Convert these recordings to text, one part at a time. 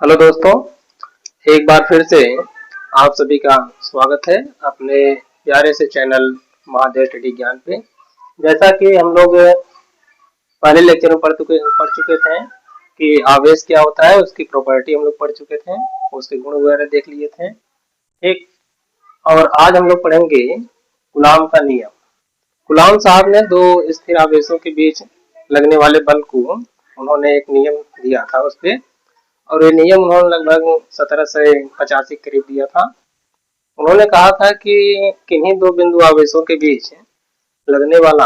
Hello दोस्तों, एक बार फिर से आप सभी का स्वागत है अपने प्यारे से चैनल महादेव स्टडी ज्ञान पे। जैसा कि हम लोग पहले लेक्चर में पढ़ चुके थे कि आवेश क्या होता है, उसकी प्रॉपर्टी हम लोग पढ़ चुके थे, उसके गुण वगैरह देख लिए थे। ठीक। और आज हम लोग पढ़ेंगे कूलॉम का नियम। कूलॉम साहब ने दो स्थिर आवेशों के बीच लगने वाले बल को उन्होंने एक नियम दिया था उस पे, और ये नियम उन्होंने लगभग 1785 के करीब दिया था। उन्होंने कहा था कि किन्हीं दो बिंदु आवेशों के बीच लगने वाला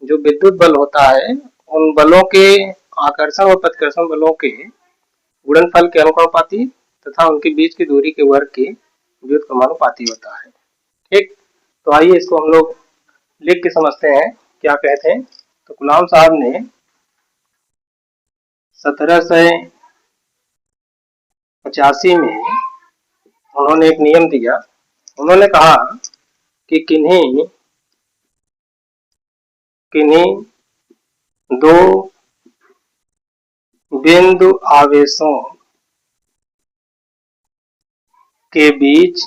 जो विद्युत बल होता है, उन बलों के आकर्षण और प्रतिकर्षण बलों के गुणनफल के अनुपाती तथा उनके बीच की दूरी के वर्ग के व्युत्क्रमानुपाती होता है। ठीक। तो आइए इसको हम लोग लिख के समझते हैं क्या कहते हैं। तो कूलॉम साहब ने 1785 में उन्होंने एक नियम दिया। उन्होंने कहा कि किन्हीं दो बिंदु आवेशों के बीच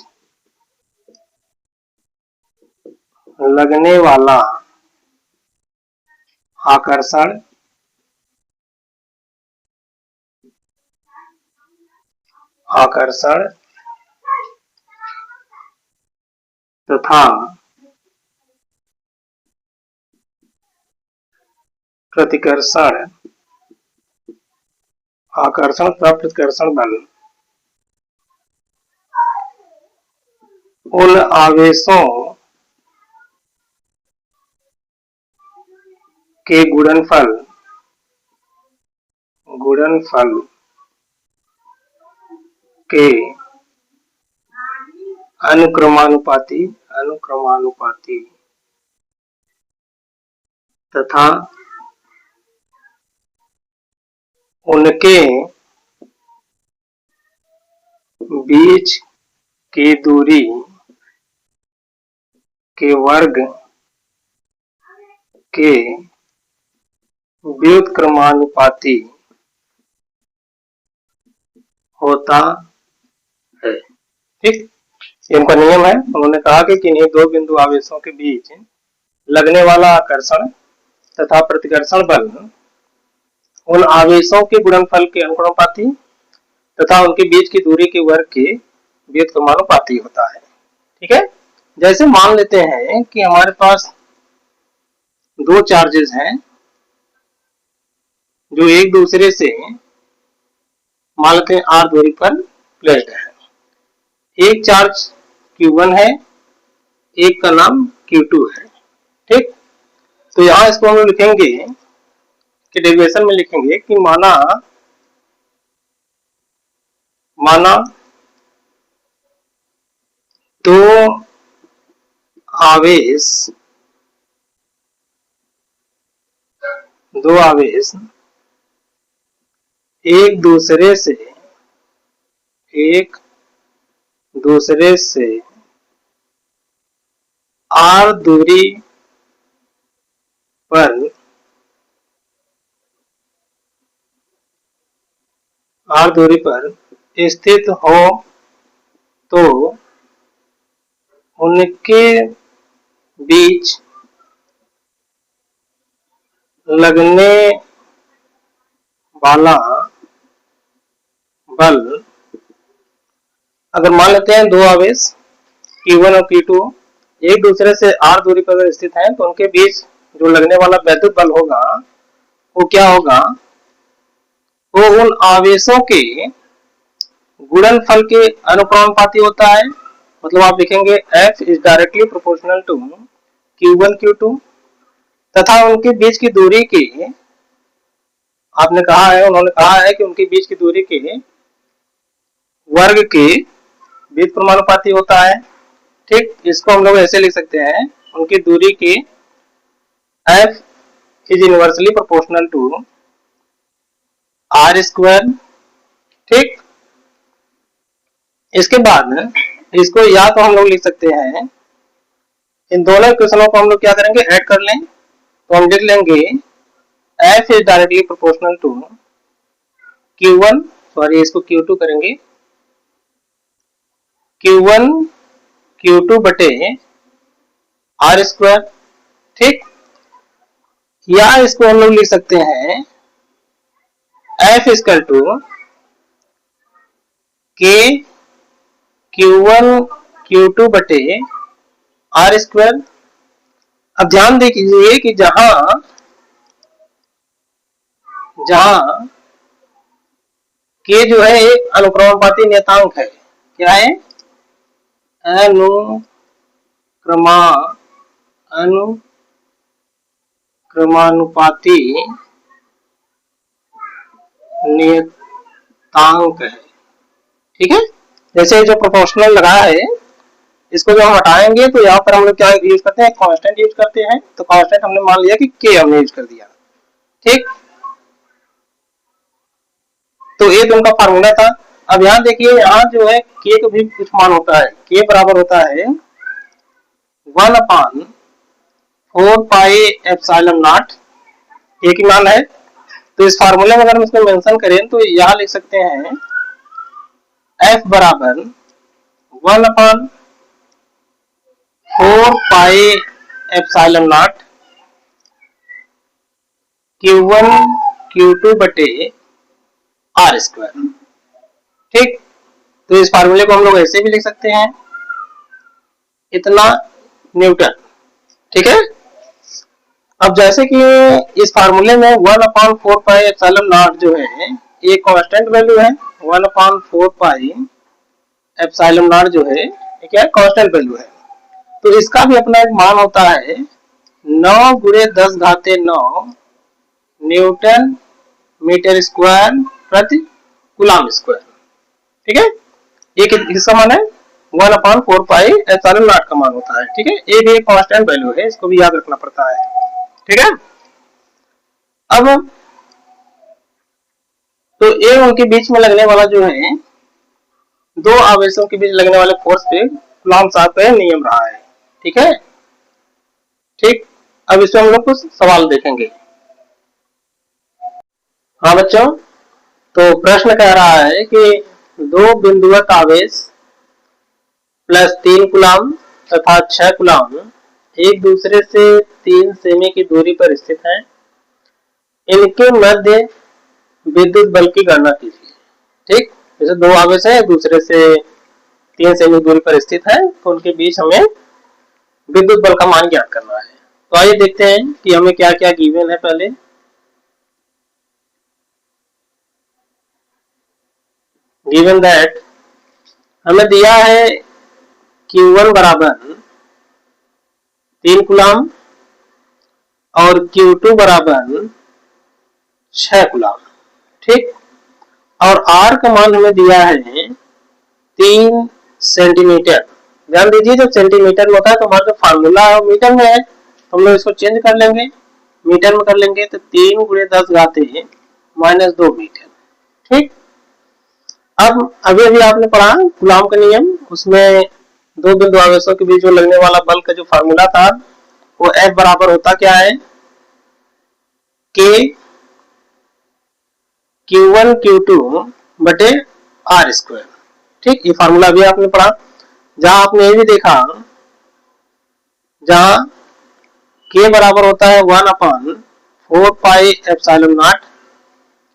लगने वाला आकर्षण तथा प्रतिकर्षण बल उन आवेशों के गुणनफल के अनुक्रमानुपाती तथा उनके बीच की दूरी के वर्ग के व्युत्क्रमानुपाती होता है। ठीक। ये उनका नियम है। उन्होंने कहा कि किन्हीं दो बिंदु आवेशों के बीच लगने वाला आकर्षण तथा प्रतिकर्षण बल उन आवेशों के गुणनफल के अनुपाती तथा उनके बीच की दूरी के वर्ग के व्युत्क्रमानुपाती होता है। ठीक है। जैसे मान लेते हैं कि हमारे पास दो चार्जेस हैं जो एक दूसरे से मान लेते हैं r दूरी पर प्लेस्ड है। एक चार्ज Q1 है, एक का नाम Q2 है। ठीक। तो यहां इसको हम लिखेंगे कि डेरिवेशन में लिखेंगे कि माना दो आवेश एक दूसरे से r दूरी पर स्थित हो तो उनके बीच लगने वाला बल, अगर मान लेते हैं दो आवेश Q1 और Q2 एक दूसरे से r दूरी पर अगर स्थित हैं तो उनके बीच जो लगने वाला वैद्युत बल होगा वो क्या होगा, वो उन आवेशों के गुणनफल के अनुक्रमानुपाती होता है। मतलब आप लिखेंगे F is directly proportional to Q1 Q2 तथा उनके बीच की दूरी के उन्होंने कहा है कि उनके बीच की दूरी के वर्ग के व्युत्क्रमानुपाती होता है। ठीक। इसको हम लोग ऐसे लिख सकते हैं, उनकी दूरी के F is inversely proportional to R square. ठीक। इसके बाद इसको या तो हम लोग लिख सकते हैं, इन दोनों इक्वेशनों को हम लोग क्या करेंगे, ऐड कर लें। तो हम लिख लेंगे F is directly proportional to Q1 sorry इसको Q2 करेंगे, Q1 Q2 बटे आर स्क्वायर। ठीक, या इसको हम लोग लिख सकते हैं F equal to K Q1 Q2 बटे आर स्क्वायर। अब ध्यान दीजिए कि जहां K जो है एक अनुक्रमानुपाती नियतांक है। क्या है? अनुक्रमानुपाती नियतांक है। ठीक है, जैसे जो प्रोपोर्शनल लगा है इसको जो हम हटाएंगे तो यहाँ पर हम लोग क्या यूज करते हैं? कांस्टेंट यूज करते हैं। तो कांस्टेंट हमने मान लिया कि K हमने यूज कर दिया। ठीक, तो ये तो उनका फार्मूला था। अब यहाँ देखिए, यहाँ जो है K को भी कुछ मान होता है। K बराबर होता है 1/4πε0, K की मान है। तो इस फार्मूले में अगर हम इसको मेंशन करें तो यहाँ लिख सकते हैं F बराबर 1/4πε0 Q1 Q2 बटे आर स्क्वायर। ठीक, तो इस फार्मूले को हम लोग ऐसे भी लिख सकते हैं, इतना न्यूटन। ठीक है, अब जैसे कि इस फार्मूले में 1/4πε0 जो है ये कांस्टेंट वैल्यू है। 1/4πε0 जो है ये क्या है? कांस्टेंट वैल्यू है। तो इसका भी अपना एक मान होता है 9 × 10⁹ न्यूटन मीटर स्क्वायर प्रति कूलम स्क्वायर। ठीक है, ये किसका मान है? 1/4πε0 का मान होता है। ठीक है, ये भी एक कांस्टेंट वैल्यू है, इसको भी याद रखना पड़ता है। ठीक है, अब तो ये उनके बीच में लगने वाला जो है, दो आवेशों के बीच लगने वाले फोर्स पे कूलम साहब का नियम रहा है। ठीक है, ठीक, अब इसमें हम लोग कुछ सवाल देखेंगे। हाँ बच्चों, तो प्रश्न कह रहा है कि दो बिंदुवत आवेश +3 कूलम तथा 6 कूलम एक दूसरे से 3 सेमी की दूरी पर स्थित हैं। इनके मध्य विद्युत बल की गणना कीजिए। ठीक, जैसे दो आवेश है एक दूसरे से 3 सेमी दूरी पर स्थित है, तो उनके बीच हमें विद्युत बल का मान ज्ञात करना है। तो आइए देखते हैं कि हमें क्या क्या गिवन है। पहले गिवन दैट हमें दिया है Q1 बराबर 3 कूलम और Q2 बराबर 6 कूलम। ठीक, और R का मान हमें दिया है 3 सेंटीमीटर। ध्यान दीजिए, जब सेंटीमीटर में होता है तो हमारा जो फार्मूला है वो मीटर में है, तो हम लोग इसको चेंज कर लेंगे, मीटर में कर लेंगे। तो 3 × 10⁻² मीटर। ठीक, अब अभी आपने पढ़ा कूलम का नियम, उसमें दो बिंदु आवेशों के बीच में लगने वाला बल का जो फार्मूला था वो F बराबर होता क्या है? K Q1 Q2 बटे आर स्क्वायर। ठीक, ये फार्मूला भी आपने पढ़ा। जहां आपने ये भी देखा, जहां K बराबर होता है 1/4πε0,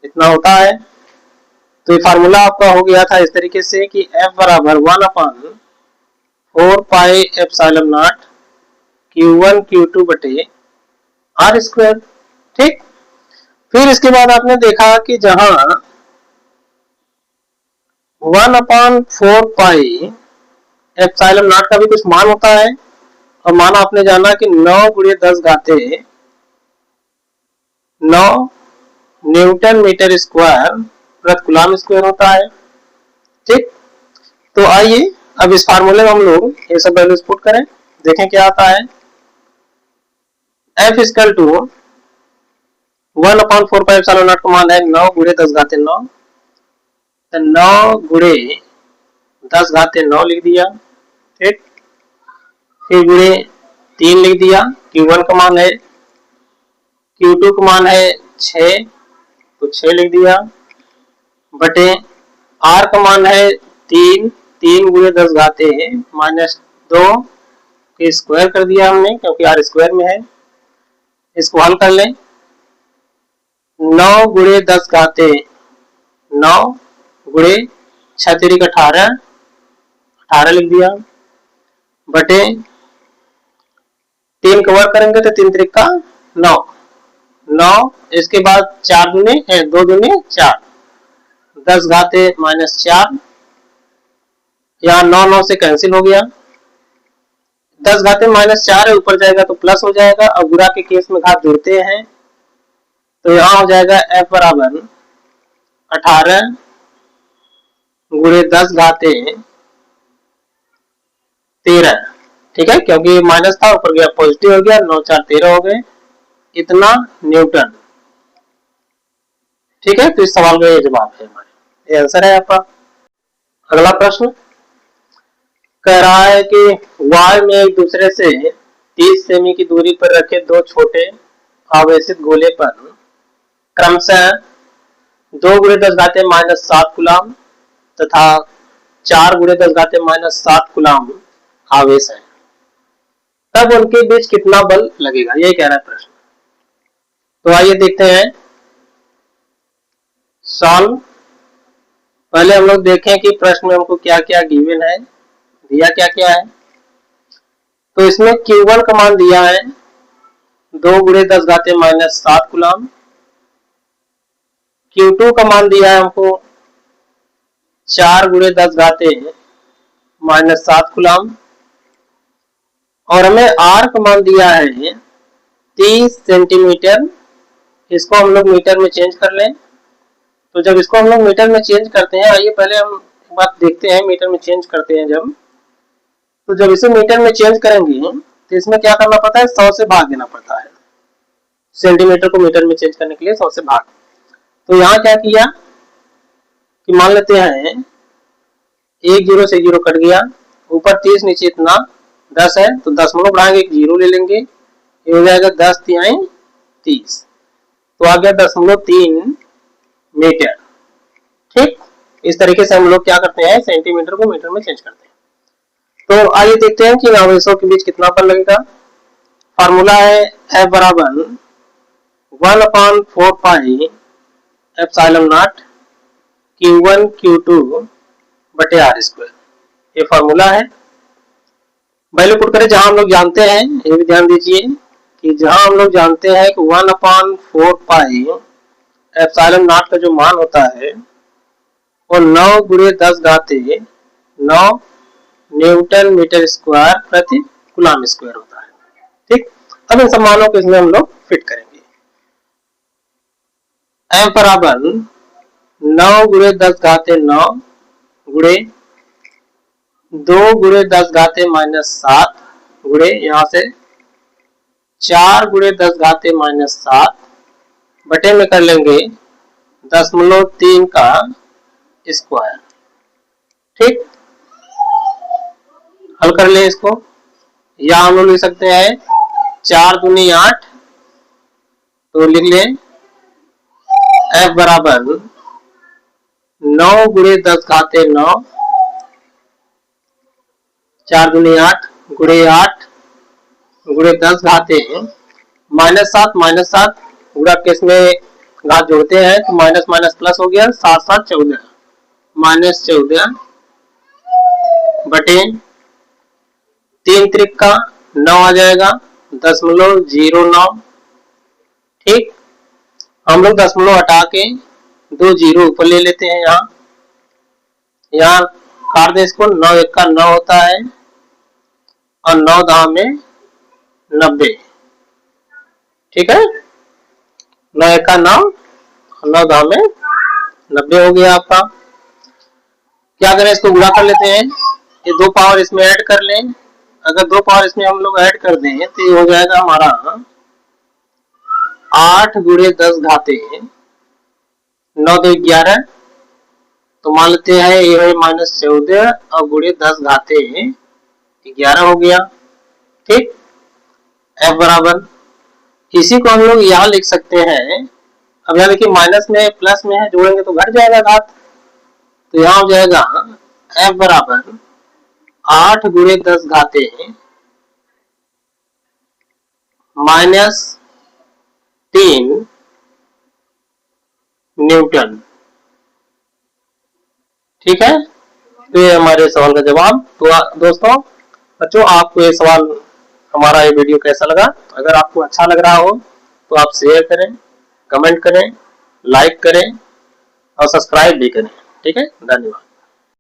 इतना होता है। तो ये फार्मूला आपका हो गया था इस तरीके से कि F बराबर 1/4πε0 Q1 Q2 बटे आर स्क्वायर। ठीक, फिर इसके बाद आपने देखा कि जहां 1/4πε0 का भी कुछ मान होता है, और मान आपने जाना कि 9 × 10⁹ न्यूटन मीटर स्क्वायर प्रति कूलम स्क्वायर होता है। ठीक, तो आइए अब इस फार्मूले में हम लोग ये सब वैल्यूज पुट करें, देखें क्या आता है। F इक्वल टू 1/4πε0 का मान है 9 × 10⁹, तो 9 × 10⁹ लिख दिया। ठीक, फिर गुणे 3 लिख दिया। Q1 का मान है, Q2 का मान है 6, तो 6 लिख दिया, बटे आर का मान है 3, 3 गुणे 10 घाते -2 के स्क्वायर कर दिया हमने क्योंकि आर स्क्वायर में है। इसको हल कर लें। 9 गुणे 10 घाते 9 गुणे 6 तिरिक 18, 18 लिख दिया, बटे 3 कवर करेंगे तो 3 तिरिक का 9, 9 इसके बाद 4 दूने 2 दूने 4, 10 घाते -4, यहाँ 9 9 से कैंसिल हो गया। 10 घाते -4 है, ऊपर जाएगा तो प्लस हो जाएगा। अब गुणा के केस में घात जुड़ते हैं तो यहाँ हो जाएगा f बराबर 18 गुणे 10 घाते 13, ठीक है, क्योंकि माइनस था ऊपर गया पॉजिटिव हो गया, 9 4 13 हो गए, इतना न्यूटन। ठीक है, तो इस सवाल का ये जवाब है हमारे, ये आंसर है आपका। अगला प्रश्न कह रहा है कि y में एक दूसरे से 30 सेमी की दूरी पर रखे दो छोटे आवेशित गोले पर क्रमशः 2 गुणे 10 घाते -7 कूलम तथा 4 गुणे 10 घाते -7 कूलम आवेश है, तब उनके बीच कितना बल लगेगा, ये कह रहा है प्रश्न। तो आइए देखते हैं सॉल्व। पहले हम लोग देखें कि प्रश्न में हमको क्या क्या गिवन है, दिया क्या क्या है। तो इसमें Q1 का मान दिया है 2 गुणे 10 घाते -7 कूलम, Q2 का मान दिया है हमको 4 गुणे 10 घाते -7 कूलम, और हमें R का मान दिया है 30 सेंटीमीटर। इसको हम लोग मीटर में चेंज कर लें। तो जब इसको हम लोग मीटर में चेंज करते हैं, आइए पहले हम एक बात देखते हैं, मीटर में चेंज करते हैं जब, तो जब इसे मीटर में चेंज करेंगे तो इसमें क्या करना पड़ता है, 100 से भाग देना पड़ता है। सेंटीमीटर को मीटर में चेंज करने के लिए 100 से भाग। तो यहाँ क्या किया कि मान लेते हैं 1 0 से 0 कट गया, ऊपर 30 नीचे इतना 10 है, तो 10 बढ़ाएंगे, एक 0 ले लेंगे, ये हो जाएगा 10 तिहाई 30, तो आ गया 0.3 मीटर। ठीक, इस तरीके से हम लोग क्या करते हैं, सेंटीमीटर को मीटर में चेंज करते हैं। तो आइए देखते हैं कि आवेशों के बीच कितना बल लगेगा। फार्मूला है F बराबर 1/4 pi epsilon not Q1 Q2 बटे R स्क्वायर, ये फार्मूला है। वैल्यू पुट करें जहां हम लोग जानते हैं, ये भी ध्यान दीजिए कि जहां हम लोग जानते हैं कि 1/4 पाई एप्सिलॉन नॉट का जो मान होता है वो 9 गुणे 10 घाते 9 न्यूटन मीटर स्क्वायर प्रति कूलम स्क्वायर होता है। ठीक, अब इन सब मानों को इसमें हम लोग फिट करेंगे। F बराबर 9 गुणे 10 घाते 9 गुणे 2 गुणे 10 घाते -7 गुणे यहाँ से 4 गुणे 10 घाते -7 बटे में कर लेंगे 0.3 का स्क्वायर। ठीक, हल कर ले इसको, या हम लोग लिख सकते हैं 4 दूनी 8, तो लिख लें F बराबर 9 गुणे 10 घाते 9, 4 दूनी 8 गुणे 8 गुणे 10 घाते -7 गुणा केस में घात जोड़ते हैं तो माइनस माइनस प्लस हो गया, 7 7 14 -14 बटे 3 त्रिक का 9 आ जाएगा 0.09। ठीक, हम लोग 0 हटा के 2 0 ऊपर ले लेते हैं, यहाँ काट दें इसको, 9 1 का 9 होता है और 9 दाम में 90। ठीक है, 9 1 का 9 और 9 दाम में 90 हो गया आपका। क्या करें, इसको गुणा कर लेते हैं, ये 2 पावर इसमें ऐड कर लें। अगर 2 पावर इसमें हम लोग ऐड कर दें तो ये हो जाएगा हमारा 8 गुणे 10 घाते 9 2 11, तो मान लेते हैं ये है -14 और गुणे 10 घाते 11 हो गया। ठीक, F बराबर, इसी को हम लोग यहाँ लिख सकते हैं। अब यहाँ देखिए माइनस में प्लस में है, जोड़ेंगे तो घट जाएगा घात, तो यहाँ हो जाएगा f बराबर 8 गुणे 10 घाते -3 न्यूटन। ठीक है, तो ये हमारे सवाल का जवाब। तो दोस्तों बच्चों, आपको ये सवाल, हमारा ये वीडियो कैसा लगा? अगर आपको अच्छा लग रहा हो तो आप शेयर करें, कमेंट करें, लाइक करें और सब्सक्राइब भी करें। ठीक है, धन्यवाद।